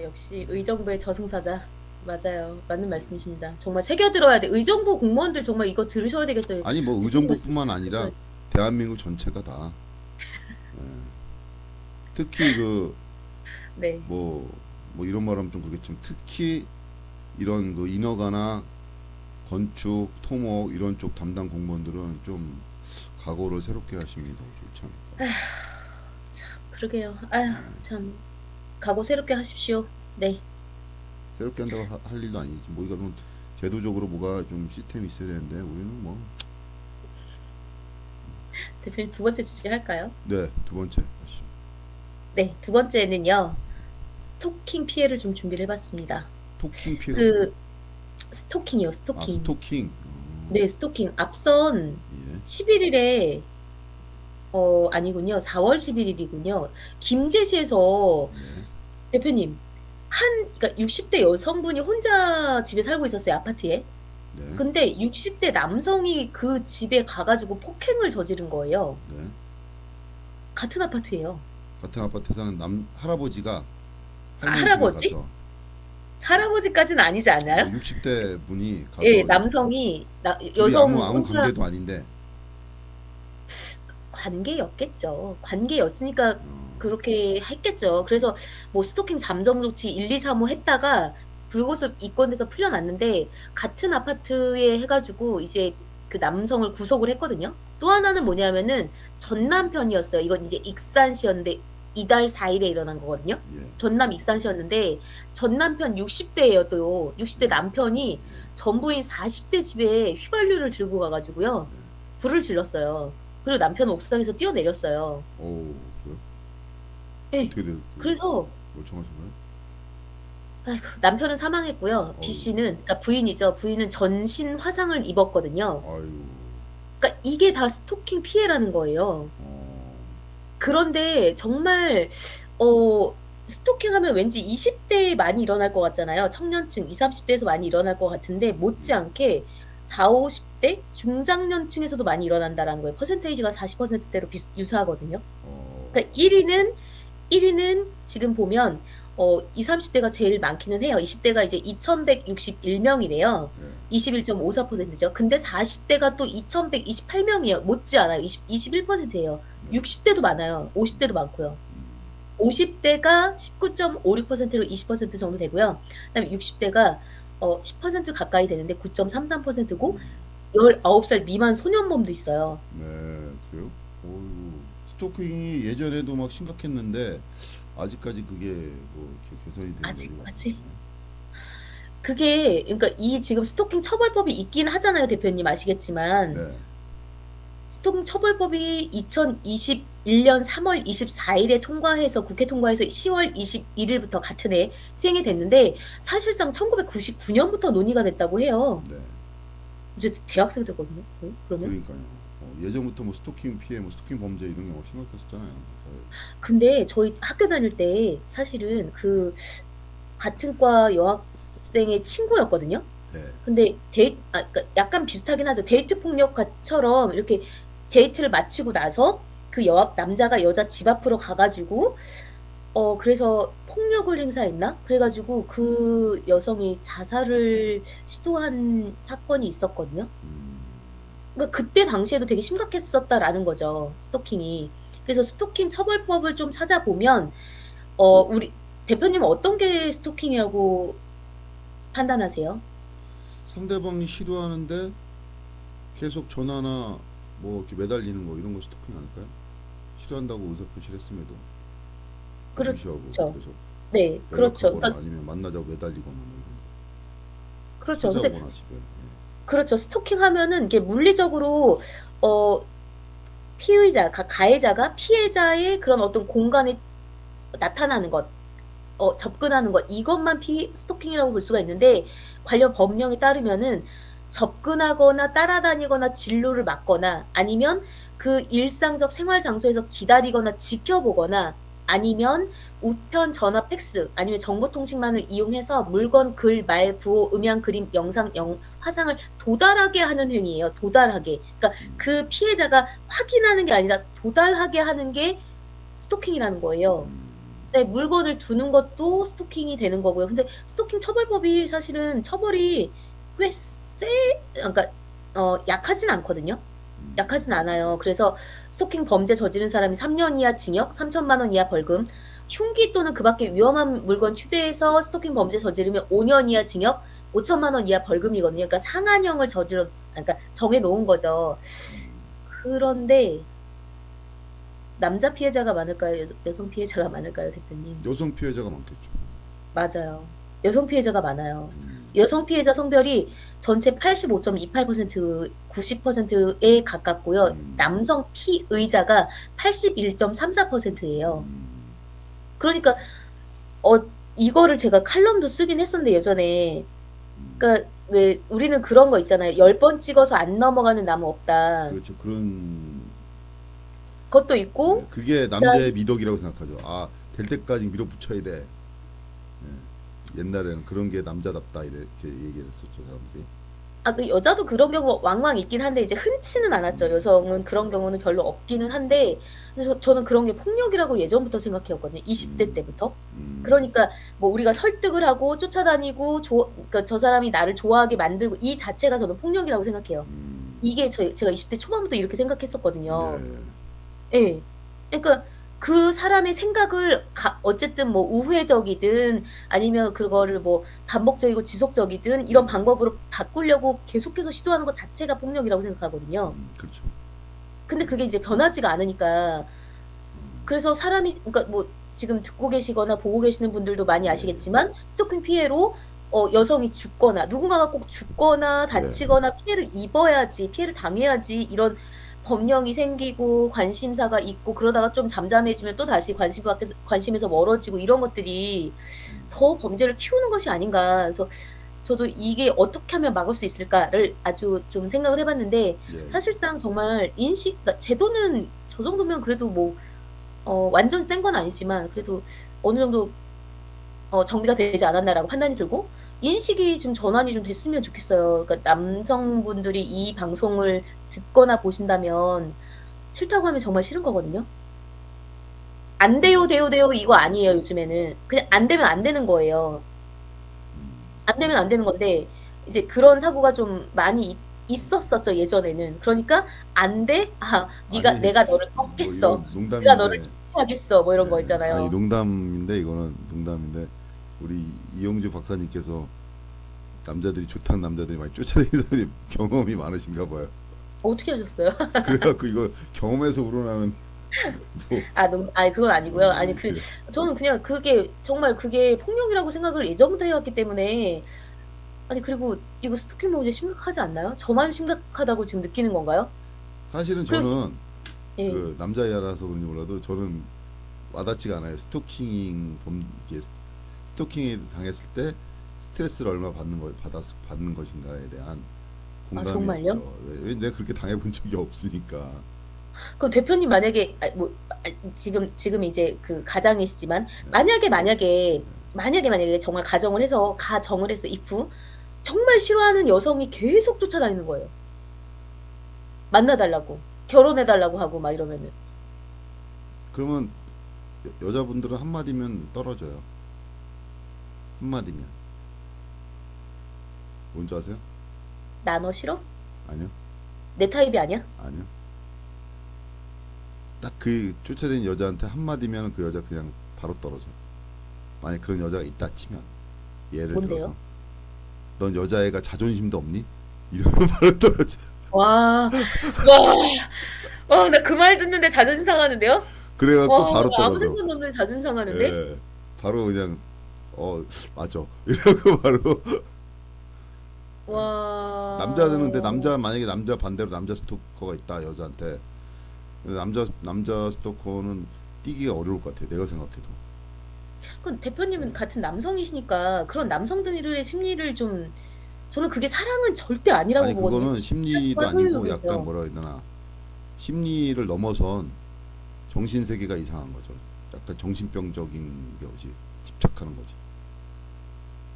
역시 의정부의 저승사자. 맞아요. 맞는 말씀이십니다. 정말 새겨들어야 돼. 의정부 공무원들 정말 이거 들으셔야 되겠어요. 아니 뭐 대표님 말씀 의정부뿐만 아니라 들어야지. 대한민국 전체가 다. 예. 특히 그 네. 뭐 이런 말하면 좀 그렇겠지만 특히 이런 그 인허가나 건축, 토목 이런 쪽 담당 공무원들은 좀 각오를 새롭게 하시면 더 좋지 않을까. 그러게요. 아휴, 참. 각오 새롭게 하십시오. 네. 새롭게 한다고 할 일도 아니지. 뭐 이거 뭐 제도적으로 뭐가 좀 시스템이 있어야 되는데 우리는 뭐. 대표님 두 번째 주제 할까요? 네, 두 번째 하시죠. 네. 두 번째는요. 스토킹 피해를 좀 준비를 해봤습니다. 토킹 피해가 뭐예요? 그 스토킹이요. 아 스토킹. 스토킹. 네. 스토킹. 앞선 예. 11일에 아니군요. 4월 11일이군요. 김제시에서 네. 대표님 그러니까 60대 여성분이 혼자 집에 살고 있었어요. 아파트에. 네. 근데 60대 남성이 그 집에 가가지고 폭행을 저지른 거예요. 네. 같은 아파트예요. 같은 아파트에 사는 남 할아버지가 할머니 집에 할아버지? 가서 할아버지까지는 아니지 않아요? 60대 분이 예, 가서 남성이 둘이 여성 아무 혼자 관계도 아닌데. 관계였겠죠. 관계였으니까 어, 그렇게 했겠죠. 그래서 뭐 스토킹 잠정 조치 1, 2, 3호 했다가 불구속 입건돼서 풀려났는데 같은 아파트에 해가지고 이제 그 남성을 구속을 했거든요. 또 하나는 뭐냐면은 전 남편이었어요. 이건 이제 익산시였는데 이달 4일에 일어난 거거든요. 예. 전남 익산시였는데 전 남편 60대예요. 또 60대 남편이 전 부인 40대 집에 휘발유를 들고 가가지고요. 불을 질렀어요. 그리고 남편은 옥상에서 뛰어내렸어요. 오, 그래요? 예. 어떻게 그래서 멀쩡하신가요? 아이고, 남편은 사망했고요. B 어유, 씨는 그러니까 부인이죠. 부인은 전신 화상을 입었거든요. 아유, 그러니까 이게 다 스토킹 피해라는 거예요. 어, 그런데 정말 어 스토킹하면 왠지 20대에 많이 일어날 것 같잖아요. 청년층 20, 30대에서 많이 일어날 것 같은데 못지않게 4, 50대 중장년층에서도 많이 일어난다라는 거예요. 퍼센테이지가 40%대로 유사하거든요. 어, 그러니까 1위는 지금 보면 20, 30대가 제일 많기는 해요. 20대가 이제 2,161명이래요. 예, 21.54%죠. 근데 40대가 또 2,128명이에요. 못지않아요. 21%예요. 네, 60대도 많아요. 50대도 많고요. 50대가 19.56%로 20% 정도 되고요. 그다음에 60대가 10% 가까이 되는데 9.33%고 19살 미만 소년범도 있어요. 네, 그래요? 어유, 스토킹이 예전에도 막 심각했는데 아직까지 그게 뭐 이렇게 개선이 된 거리가 아직까지. 없네. 그러니까 이 지금 스토킹 처벌법이 있긴 하잖아요, 대표님 아시겠지만 네, 스토킹 처벌법이 2021년 3월 24일에 통과해서 국회 통과해서 10월 21일부터 같은 해 시행이 됐는데 사실상 1999년부터 논의가 됐다고 해요. 네. 이제 대학생 되거든요. 그러면. 그러니까요. 예전부터 뭐 스토킹 피해, 뭐 스토킹 범죄 이런 게 심각했었잖아요. 근데 저희 학교 다닐 때 사실은 그 같은 과 여학생의 친구였거든요. 네. 근데 그러니까 약간 비슷하긴 하죠. 데이트 폭력처럼 이렇게 데이트를 마치고 나서 그 남자가 여자 집 앞으로 가가지고 그래서 폭력을 행사했나? 그래가지고 그 여성이 자살을 시도한 사건이 있었거든요. 그러니까 그때 당시에도 되게 심각했었다라는 거죠. 스토킹이. 그래서 스토킹 처벌법을 좀 찾아보면 우리 대표님은 어떤 게 스토킹이라고 판단하세요? 상대방이 싫어하는데 계속 전화나 뭐 이렇게 매달리는 거 이런 거 스토킹 아닐까요? 싫어한다고 의사표시를 했음에도 무시하고 그렇죠. 계속 네, 그렇죠. 연락하거나 그러니까 아니면 만나자고 매달리거나 뭐 이런 거 그렇죠. 근데 찾아오거나 집에. 예. 그렇죠. 스토킹 하면은 이게 물리적으로 어 가해자가 피해자의 그런 어떤 공간에 나타나는 것, 접근하는 것, 이것만 스토킹이라고 볼 수가 있는데 관련 법령에 따르면은 접근하거나 따라다니거나 진로를 막거나 아니면 그 일상적 생활 장소에서 기다리거나 지켜보거나 아니면 우편, 전화, 팩스 아니면 정보통신망을 이용해서 물건, 글, 말, 구호, 음향, 그림, 영상, 화상을 도달하게 하는 행위예요. 도달하게. 그러니까 그 피해자가 확인하는 게 아니라 도달하게 하는 게 스토킹이라는 거예요. 네, 물건을 두는 것도 스토킹이 되는 거고요. 근데 스토킹 처벌법이 사실은 처벌이 꽤 그러니까 약하진 않거든요. 약하진 않아요. 그래서 스토킹 범죄 저지른 사람이 3년 이하 징역, 3천만 원 이하 벌금, 흉기 또는 그 밖에 위험한 물건 휴대해서 스토킹 범죄 저지르면 5년 이하 징역, 5천만 원 이하 벌금이거든요. 그러니까 상한형을 그러니까 정해 놓은 거죠. 그런데 남자 피해자가 많을까요? 여성 피해자가 많을까요, 대표님? 여성 피해자가 많겠죠. 맞아요. 여성 피해자가 많아요. 여성 피해자 성별이 전체 85.28%, 90%에 가깝고요. 남성 피의자가 81.34%예요. 그러니까 이거를 제가 칼럼도 쓰긴 했었는데 예전에. 그러니까 왜 우리는 그런 거 있잖아요. 10번 찍어서 안 넘어가는 나무 없다. 그렇죠. 그런 것도 있고 네, 그게 남자의 미덕이라고 생각하죠. 아, 될 때까지 밀어붙여야 돼. 네. 옛날에는 그런 게 남자답다 이렇게 얘기를 했었죠, 사람들이. 그 여자도 그런 경우 왕왕 있긴 한데 이제 흔치는 않았죠. 여성은 그런 경우는 별로 없기는 한데 그래서 저는 그런 게 폭력이라고 예전부터 생각해왔거든요. 20대 때부터. 그러니까 뭐 우리가 설득을 하고 쫓아다니고 그러니까 저 사람이 나를 좋아하게 만들고 이 자체가 저는 폭력이라고 생각해요. 이게 제가 20대 초반부터 이렇게 생각했었거든요. 예. 그러니까 그 사람의 생각을 어쨌든 뭐 우회적이든 아니면 그거를 뭐 반복적이고 지속적이든 이런 방법으로 바꾸려고 계속해서 시도하는 것 자체가 폭력이라고 생각하거든요. 그렇죠. 근데 그게 이제 변하지가 않으니까 그래서 그러니까 뭐 지금 듣고 계시거나 보고 계시는 분들도 많이 아시겠지만 스토킹 피해로 여성이 죽거나 누군가가 꼭 죽거나 다치거나 피해를 당해야지 이런 법령이 생기고 관심사가 있고 그러다가 좀 잠잠해지면 또 다시 관심에서 멀어지고 이런 것들이 더 범죄를 키우는 것이 아닌가. 그래서 저도 이게 어떻게 하면 막을 수 있을까를 아주 좀 생각을 해봤는데 사실상 정말 그러니까 제도는 저 정도면 그래도 뭐 완전 센 건 아니지만 그래도 어느 정도 정비가 되지 않았나라고 판단이 들고 인식이 좀 전환이 좀 됐으면 좋겠어요. 그러니까 남성분들이 이 방송을 듣거나 보신다면 싫다고 하면 정말 싫은 거거든요. 안 돼요, 돼요, 돼요 이거 아니에요. 요즘에는 그냥 안 되면 안 되는 거예요. 안 되면 안 되는 건데 이제 그런 사고가 좀 많이 있었었죠 예전에는. 그러니까 안 돼? 내가 너를 꺾겠어. 내가 너를 지켜하겠어. 뭐 이런 거 있잖아요. 아니 농담인데 이거는 농담인데 우리 이용주 박사님께서 남자들이 좋다는 남자들이 많이 쫓아다니는 경험이 많으신가 봐요. 어떻게 하셨어요? 그래갖고 이거 경험에서 우러나는 뭐. 아니 그건 아니고요. 아니 저는 그냥 정말 그게 폭력이라고 생각을 예전부터 해왔기 때문에 아니 그리고 이거 스토킹 범죄 심각하지 않나요? 저만 심각하다고 지금 느끼는 건가요? 사실은 그래서 저는 예. 그 남자애라서 그런지 몰라도 저는 와닿지가 않아요. 스토킹 이게 스토킹에 당했을 때 스트레스를 얼마 받는 것인가에 대한 아 공감이 정말요? 없죠. 왜 내가 그렇게 당해본 적이 없으니까. 그럼 대표님 만약에 지금 이제 그 가장이시지만 네, 만약에 정말 가정을 해서 이후 정말 싫어하는 여성이 계속 쫓아다니는 거예요. 만나달라고 결혼해달라고 하고 막 이러면은 그러면 여자분들은 한마디면 떨어져요. 한마디면. 뭔지 아세요? 나 너 싫어? 아니요. 내 타입이 아니야? 아니요. 딱 그 쫓아다니는 여자한테 한마디면 그 여자 그냥 바로 떨어져요. 만약 그런 여자가 있다 치면 예를 뭔데요? 들어서 넌 여자애가 자존심도 없니? 이러면 바로 떨어져. 와, 와, 나 그 말 듣는데 자존심 상하는데요? 그래갖고 와, 바로 아무 떨어져. 상관없는데 자존심 상하는데? 예. 바로 그냥 맞아. 이러고 바로 남자는 근데 와, 만약에 남자 반대로 남자 스토커가 있다 여자한테 근데 남자 스토커는 뛰기가 어려울 것 같아요. 내가 생각해도. 그럼 예. 대표님은 같은 남성이시니까 그런 남성들의 심리를 좀 저는 그게 사랑은 절대 아니라고 아니 보거든요. 그거는 심리도 집착과 아니고 약간 소유욕이죠. 뭐라 해야 되나 심리를 넘어선 정신 세계가 이상한 거죠. 약간 정신병적인 거지. 집착하는 거지.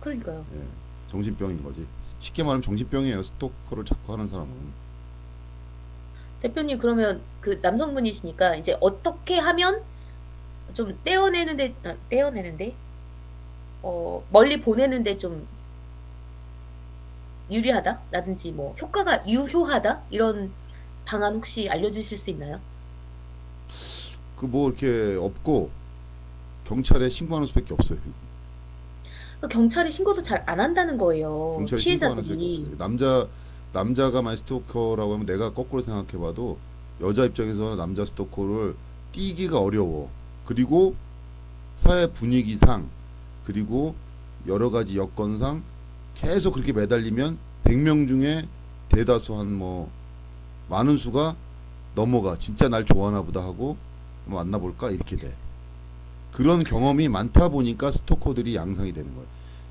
그러니까요. 예. 정신병인 거지. 쉽게 말하면 정신병이에요. 스토커를 자꾸 하는 사람은. 대표님 그러면 그 남성분이시니까 이제 어떻게 하면 좀 떼어내는데 멀리 보내는데 좀 유리하다라든지 뭐 효과가 유효하다 이런 방안 혹시 알려주실 수 있나요? 그 뭐 이렇게 없고 경찰에 신고하는 수밖에 없어요. 그 경찰이 신고도 잘 안 한다는 거예요. 경찰에 신고하는 수밖에 피해자들이. 없어요. 남자가 만약 스토커라고 하면 내가 거꾸로 생각해봐도 여자 입장에서는 남자 스토커를 띄기가 어려워. 그리고 사회 분위기상 그리고 여러 가지 여건상 계속 그렇게 매달리면 100명 중에 대다수 한 뭐 많은 수가 넘어가. 진짜 날 좋아하나 보다 하고 만나볼까 이렇게 돼. 그런 경험이 많다 보니까 스토커들이 양상이 되는 거예요.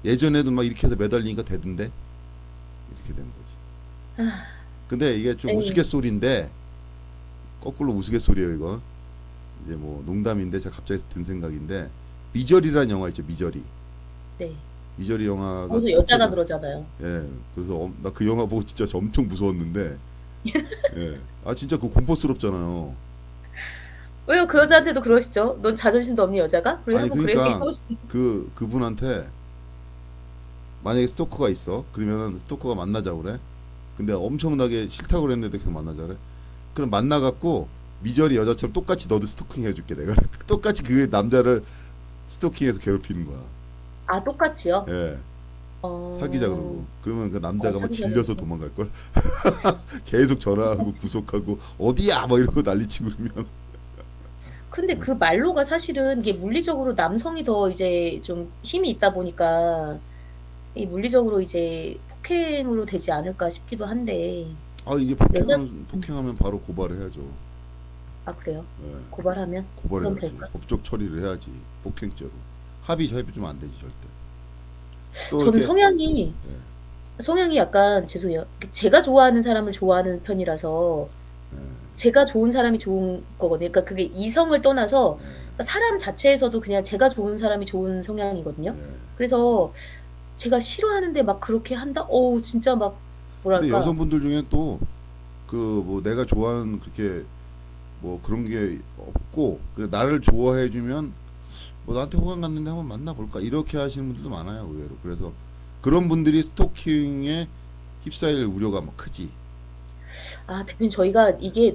예전에도 막 이렇게 해서 매달리니까 되던데 이렇게 되는 거지. 근데 이게 좀 네, 우스갯소리인데 거꾸로 우스갯소리예요 이거. 이제 뭐 농담인데 제가 갑자기 든 생각인데 미저리라는 영화 있죠. 미저리. 네. 미저리 영화가 거기서 여자가 스토커잖아. 그러잖아요. 예. 그래서 나 그 영화 보고 진짜 엄청 무서웠는데 예. 아 진짜 그 공포스럽잖아요. 왜요? 그 여자한테도 그러시죠? 넌 자존심도 없니 여자가? 그리고 아니 한번 그래 그러니까 얘기해보시죠. 그분한테 만약에 스토커가 있어. 그러면은 스토커가 만나자고 그래. 근데 엄청나게 싫다고 그랬는데 계속 만나자 그래. 그럼 만나갖고 미저리 여자처럼 똑같이 너도 스토킹 해줄게 내가. 똑같이 그 남자를 스토킹해서 괴롭히는 거야. 아, 똑같이요? 예. 사귀자 어, 그러고. 그러면 그 남자가 막 사귀자고 질려서 그러죠. 도망갈 걸. 계속 전화하고 똑같이. 구속하고 어디야 막 이러고 난리치고 그러면. 근데 그 말로가 사실은 이게 물리적으로 남성이 더 이제 좀 힘이 있다 보니까 이 물리적으로 이제 폭행으로 되지 않을까 싶기도 한데 아 이게 여자 폭행하면 바로 고발을 해야죠. 아 그래요? 예. 고발하면 그럼 고발해야지. 될까? 법적 처리를 해야지. 폭행죄로. 협의주면 안 되지 절대. 또 저는 이렇게 예, 성향이 약간 죄송해요. 제가 좋아하는 사람을 좋아하는 편이라서 예, 제가 좋은 사람이 좋은 거거든요. 그러니까 그게 이성을 떠나서 그러니까 사람 자체에서도 그냥 제가 좋은 사람이 좋은 성향이거든요. 예. 그래서 제가 싫어하는데 막 그렇게 한다? 진짜 막 근데 뭐랄까 여성분들 중에 또 그 뭐 내가 좋아하는 그렇게 뭐 그런 게 없고 그냥 나를 좋아해주면 뭐 나한테 호감 갔는데 한번 만나볼까 이렇게 하시는 분들도 많아요 의외로. 그래서 그런 분들이 스토킹에 휩싸일 우려가 막 크지. 아, 대표님, 저희가 이게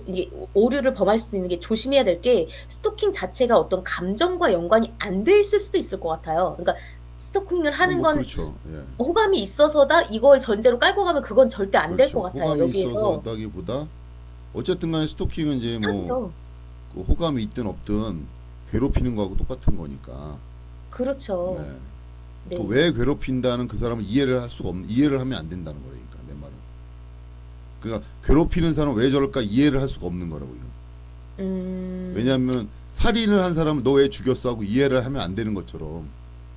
이게 오류를 범할 수도 있는 게 조심해야 될 게 스토킹 자체가 어떤 감정과 연관이 안 돼 있을 수도 있을 것 같아요. 그러니까 스토킹을 하는 뭐 건 그렇죠. 예. 호감이 있어서다 이걸 전제로 깔고 가면 그건 절대 안 될 것 그렇죠. 같아요. 호감이 있어서 여기에서. 하다기보다 어쨌든 간에 스토킹은 이제 뭐 사기죠. 그 호감이 있든 없든 괴롭히는 거하고 똑같은 거니까. 그렇죠. 네. 네. 그 왜 괴롭힌다는 그 사람을 이해를 하면 안 된다는 거니까 내 말은. 그러니까 괴롭히는 사람 왜 저럴까 이해를 할 수가 없는 거라고요. 왜냐하면 살인을 한 사람을 너 왜 죽였어 하고 이해를 하면 안 되는 것처럼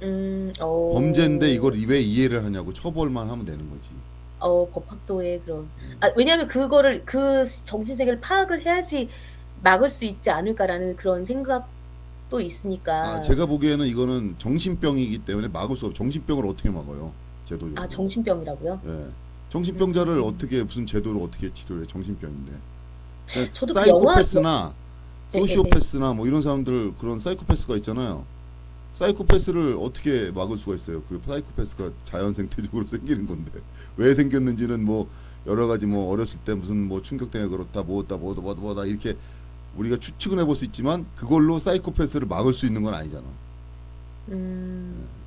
범죄인데 이걸 왜 이해를 하냐고 처벌만 하면 되는 거지. 법학도의 그런 왜냐하면 그거를 그 정신세계를 파악을 해야지 막을 수 있지 않을까라는 그런 생각도 있으니까. 제가 보기에는 이거는 정신병이기 때문에 막을 수 없. 정신병을 어떻게 막아요? 제도적으로. 정신병이라고요? 예. 정신병자를 어떻게 무슨 제도로 어떻게 치료해? 정신병인데. 저도 그 사이코패스나 네, 소시오패스나 뭐 이런 사람들 그런 사이코패스가 있잖아요. 사이코패스를 어떻게 막을 수가 있어요? 그 사이코패스가 자연 생태적으로 생기는 건데 왜 생겼는지는 뭐 여러 가지 뭐 어렸을 때 무슨 뭐 충격 때문에 그렇다 뭐다 이렇게 우리가 추측은 해볼 수 있지만 그걸로 사이코패스를 막을 수 있는 건 아니잖아.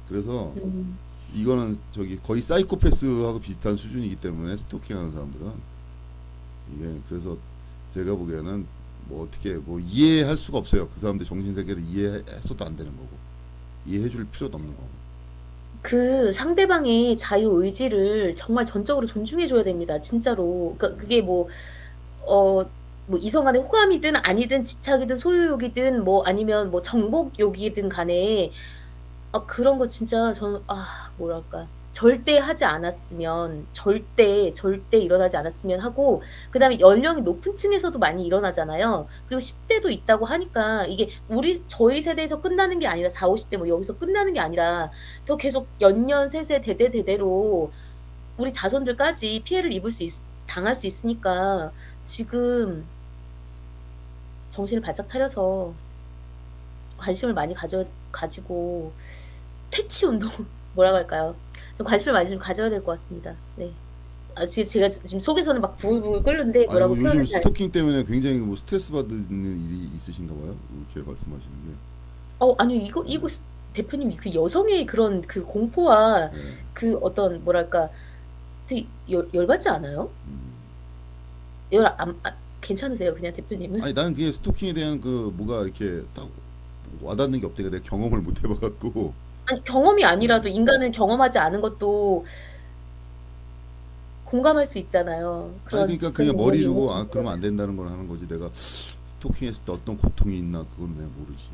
그래서 이거는 저기 거의 사이코패스하고 비슷한 수준이기 때문에 스토킹하는 사람들은 이게 그래서 제가 보기에는 뭐 어떻게 뭐 이해할 수가 없어요. 그 사람들 정신 세계를 이해해서도 안 되는 거고 이해해줄 필요도 없는 거고. 그 상대방의 자유 의지를 정말 전적으로 존중해줘야 됩니다. 진짜로. 그러니까 그게 뭐 이성 간의 호감이든 아니든 집착이든 소유욕이든 뭐 아니면 뭐 정복욕이든 간에 그런 거 진짜 저는 뭐랄까 절대 하지 않았으면 절대 일어나지 않았으면 하고 그다음에 연령이 높은 층에서도 많이 일어나잖아요. 그리고 10대도 있다고 하니까 이게 저희 세대에서 끝나는 게 아니라 4, 50대 뭐 여기서 끝나는 게 아니라 더 계속 연년 세세 대대로 우리 자손들까지 피해를 당할 수 있으니까 지금 정신을 바짝 차려서 관심을 많이 가지고 퇴치 운동 뭐라고 할까요? 좀 관심을 많이 좀 가져야 될 것 같습니다. 네. 제가 지금 속에서는 막 부글부글 끓는데 뭐라고 요즘 표현을 잘. 스토킹 때문에 굉장히 뭐 스트레스 받는 일이 있으신가 봐요. 이렇게 말씀하시는 게. 아니요 이거 대표님이 그 여성의 그런 그 공포와 네. 그 어떤 뭐랄까 되게 열받지 않아요? 괜찮으세요 그냥 대표님은? 아니 나는 그게 스토킹에 대한 그 뭐가 이렇게 딱 와닿는 게 없다니까 내가 경험을 못 해봐갖고. 아니 경험이 아니라도 인간은 경험하지 않은 것도 공감할 수 있잖아요. 그런 그러니까 지적인 그냥 머리로 부분이 그러면 안 된다는 걸 하는 거지. 내가 스토킹했을 때 어떤 고통이 있나 그건 내가 모르지.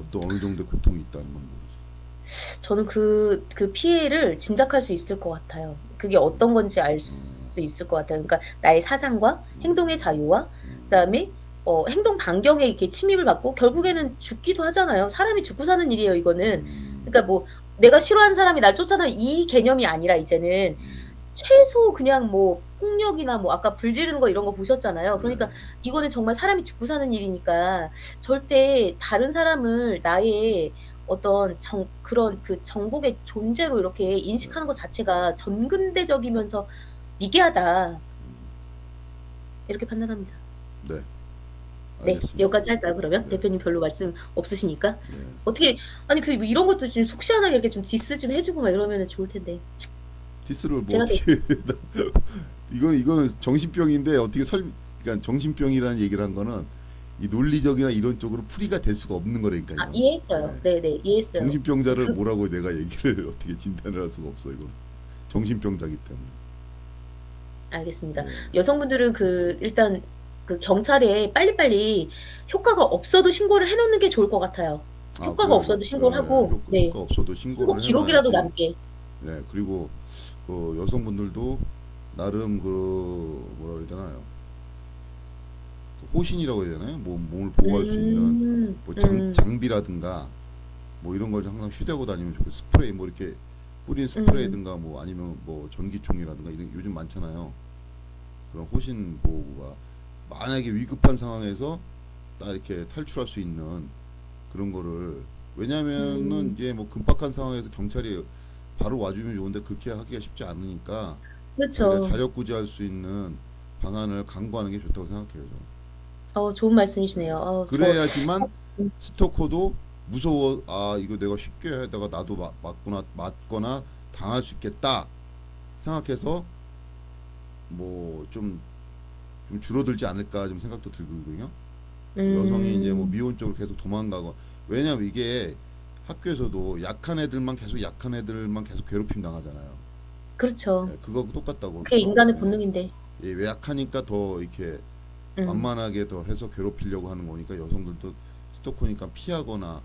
어떤 어느 정도의 고통이 있다는 건 모르지. 저는 그 피해를 짐작할 수 있을 것 같아요. 그게 어떤 건지 알 수 있을 것 같아요. 그러니까 나의 사상과 행동의 자유와 그다음에 행동 반경에 이렇게 침입을 받고 결국에는 죽기도 하잖아요. 사람이 죽고 사는 일이에요, 이거는. 그러니까 뭐 내가 싫어하는 사람이 날 쫓아다 이 개념이 아니라 이제는 최소 그냥 뭐 폭력이나 뭐 아까 불 지르는 거 이런 거 보셨잖아요. 그러니까 네. 이거는 정말 사람이 죽고 사는 일이니까 절대 다른 사람을 나의 어떤 그런 그 정복의 존재로 이렇게 인식하는 것 자체가 전근대적이면서 미개하다. 이렇게 판단합니다. 네. 네, 알겠습니다. 여기까지 할까요, 그러면? 네. 대표님 별로 말씀 없으시니까. 네. 어떻게, 아니, 뭐 이런 것도 좀 속 시원하게 이렇게 좀 디스 좀 해주고 막 이러면 좋을 텐데. 디스를 뭐 제가 어떻게 이거는 정신병인데 어떻게 그러니까 정신병이라는 얘기를 한 거는 이 논리적이나 이런 쪽으로 풀이가 될 수가 없는 거라니까요. 이해했어요. 네네, 이해했어요. 정신병자를 뭐라고 내가 얘기를 어떻게 진단을 할 수가 없어 이건. 정신병자기 때문에. 알겠습니다. 네. 여성분들은 일단 그 경찰에 빨리빨리 효과가 없어도 신고를 해놓는 게 좋을 것 같아요. 효과가 그래요? 없어도 신고를 하고, 네. 효과 없어도 신고를 신고 기록이라도 해놔야지. 남게. 네, 그리고 그 여성분들도 나름 그 뭐라 그래야 되나요? 그 호신이라고 해야 되나요? 몸을 보호할 수 있는 뭐 장비라든가 뭐 이런 걸 항상 휴대하고 다니면 좋겠어요. 스프레이 뭐 이렇게 뿌린 스프레이든가 뭐 아니면 뭐 전기총이라든가 이런 요즘 많잖아요. 그런 호신 보호구가 만약에 위급한 상황에서 딱 이렇게 탈출할 수 있는 그런 거를 왜냐면은 이제 뭐 급박한 상황에서 경찰이 바로 와주면 좋은데 그렇게 하기가 쉽지 않으니까 그렇죠. 우리가 자력구제할 수 있는 방안을 강구하는 게 좋다고 생각해요. 저는. 좋은 말씀이시네요. 그래야지만 스토커도 무서워. 이거 내가 쉽게 하다가 나도 맞거나 당할 수 있겠다 생각해서 뭐 좀 줄어들지 않을까 좀 생각도 들거든요. 여성이 이제 뭐 미혼 쪽으로 계속 도망가고 왜냐면 이게 학교에서도 약한 애들만 계속 괴롭힘 당하잖아요. 그렇죠. 예, 그거하고 똑같다고. 그게 인간의 예, 본능인데. 예, 외약하니까 더 이렇게 음. 만만하게 더 해서 괴롭히려고 하는 거니까 여성들도 스토커니까 피하거나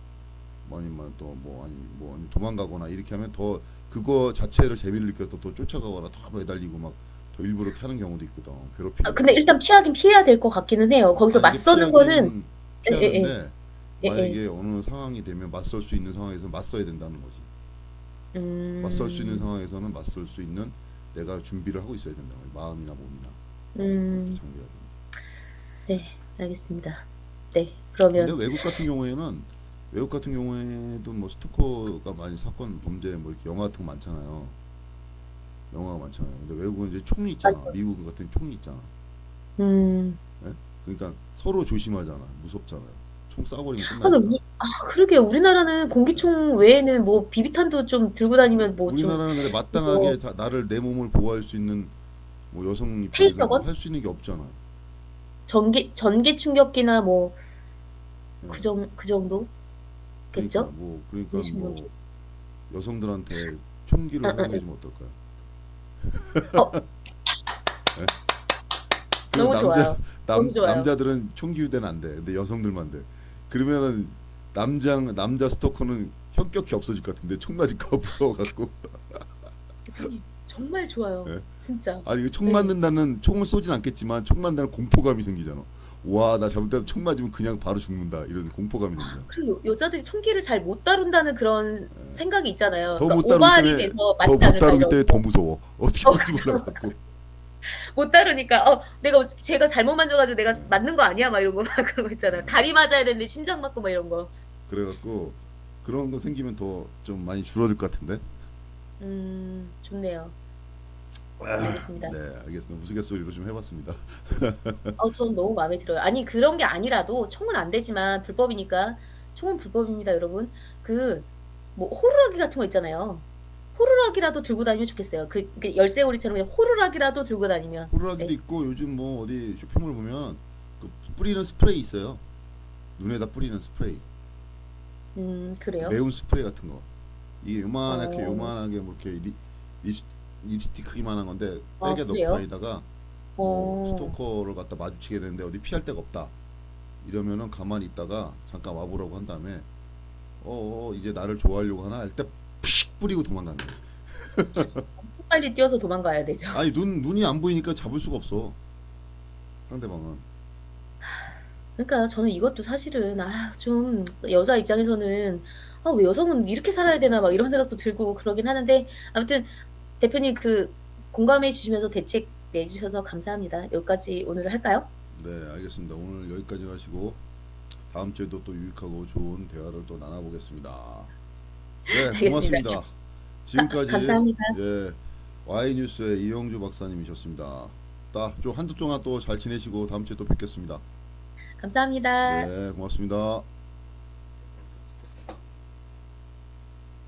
뭐 아니면 또 뭐 아니 도망가거나 이렇게 하면 더 그거 자체를 재미를 느껴서 더 쫓아가거나 더 매달리고 막 더 일부러 이렇게 하는 경우도 있거든. 아, 괴롭히려고. 근데 일단 피하긴 피해야 될 것 같기는 해요. 거기서 아니 이게 맞서는 거는 피하기는 예예예. 피하는데 예예. 만약에 어느 상황이 되면 맞설 수 있는 상황에서 맞서야 된다는 거지. 맞설 수 있는 음. 상황에서는 맞설 수 있는 내가 준비를 하고 있어야 된다는 거지. 마음이나 몸이나 그렇게 음. 장비가 되는. 네. 알겠습니다. 네. 근데 그러면 외국 같은 경우에도 뭐 스토커가 많이 사건 범죄 뭐 이렇게 영화 같은 거 많잖아요. 영화가 많잖아요. 근데 외국은 이제 총이 있잖아. 맞죠. 미국 같은 총이 있잖아. 음. 예? 그러니까 서로 조심하잖아. 무섭잖아요. 총 쏴버리면 맞아. 끝나니까. 그러게요. 우리나라는 공기총 외에는 뭐 비비탄도 좀 들고 다니면 뭐 좀 우리나라는 근데 마땅하게 뭐 나를 내 몸을 보호할 수 있는 뭐 여성 입장에서 테이저건? 할 수 있는 게 없잖아. 전기 충격기나 뭐 예. 그 정도겠죠? 그러니까 전기 충격기. 뭐 여성들한테 총기를 응, 응, 허용해 응. 주면 어떨까요? 어, 예? 그럼 너무 좋아요. 너무 좋아요. 남자들은 총기 휴대는 안 돼. 근데 여성들만 돼. 그러면은 남자 스토커는 현격히 없어질 것 같은데 총 맞을까 봐 무서워갖고. 대표님, 정말 좋아요. 예? 진짜. 아니 이거 총 네. 맞는다는 총을 쏘진 않겠지만 총 맞는다는 공포감이 생기잖아. 와, 나 잘못해서 총 맞으면 그냥 바로 죽는다 이런 공포감이 생기잖아. 그리고 여자들이 총기를 잘 못 다룬다는 그런 생각이 있잖아요. 더 그러니까 못 다루기 오발이 때문에 돼서 맞지 않을까 더 이러고. 무서워. 어떻게 쏠지 그쵸. 몰라갖고. 못 다루니까 내가 제가 잘못 만져가지고 내가 맞는 거 아니야? 막 이런 거 막 그런 거 있잖아요. 다리 맞아야 되는데 심장 맞고 막 이런 거. 그래갖고 그런 거 생기면 더 좀 많이 줄어들 것 같은데. 좋네요. 알겠습니다. 네, 알겠습니다. 우스갯소리로 좀 해봤습니다. 저는 너무 마음에 들어요. 아니, 그런 게 아니라도 총은 안 되지만 불법이니까 총은 불법입니다, 여러분. 그, 뭐, 호루라기 같은 거 있잖아요. 호루라기라도 들고 다니면 좋겠어요. 그 열쇠고리처럼 그냥 호루라기라도 들고 다니면. 호루라기도 네. 있고 요즘 뭐 어디 쇼핑몰 보면 그 뿌리는 스프레이 있어요. 눈에다 뿌리는 스프레이. 그래요? 매운 스프레이 같은 거. 이게 어, 요만하게 뭐 이렇게 립스틱 크기만한 건데 백에 넣고 그래요? 다니다가 뭐 어, 스토커를 갖다 마주치게 되는데 어디 피할 데가 없다. 이러면은 가만히 있다가 잠깐 와보라고 한 다음에 이제 나를 좋아하려고 하나 할 때 푸식 뿌리고 도망가는 거예요. 엄청 빨리 뛰어서 도망가야 되죠. 아니 눈이 안 보이니까 잡을 수가 없어 상대방은. 그러니까 저는 이것도 사실은 좀 여자 입장에서는 왜 여성은 이렇게 살아야 되나 막 이런 생각도 들고 그러긴 하는데 아무튼 대표님 공감해 주시면서 대책 내주셔서 감사합니다. 여기까지 오늘 할까요? 네, 알겠습니다. 오늘 여기까지 하시고 다음 주에도 또 유익하고 좋은 대화를 또 나눠보겠습니다. 네, 알겠습니다. 고맙습니다. 지금까지 감사합니다. 예, Y뉴스의 이영주 박사님이셨습니다. 좀 한주 동안 또 잘 지내시고 다음 주에 또 뵙겠습니다. 감사합니다. 네, 고맙습니다.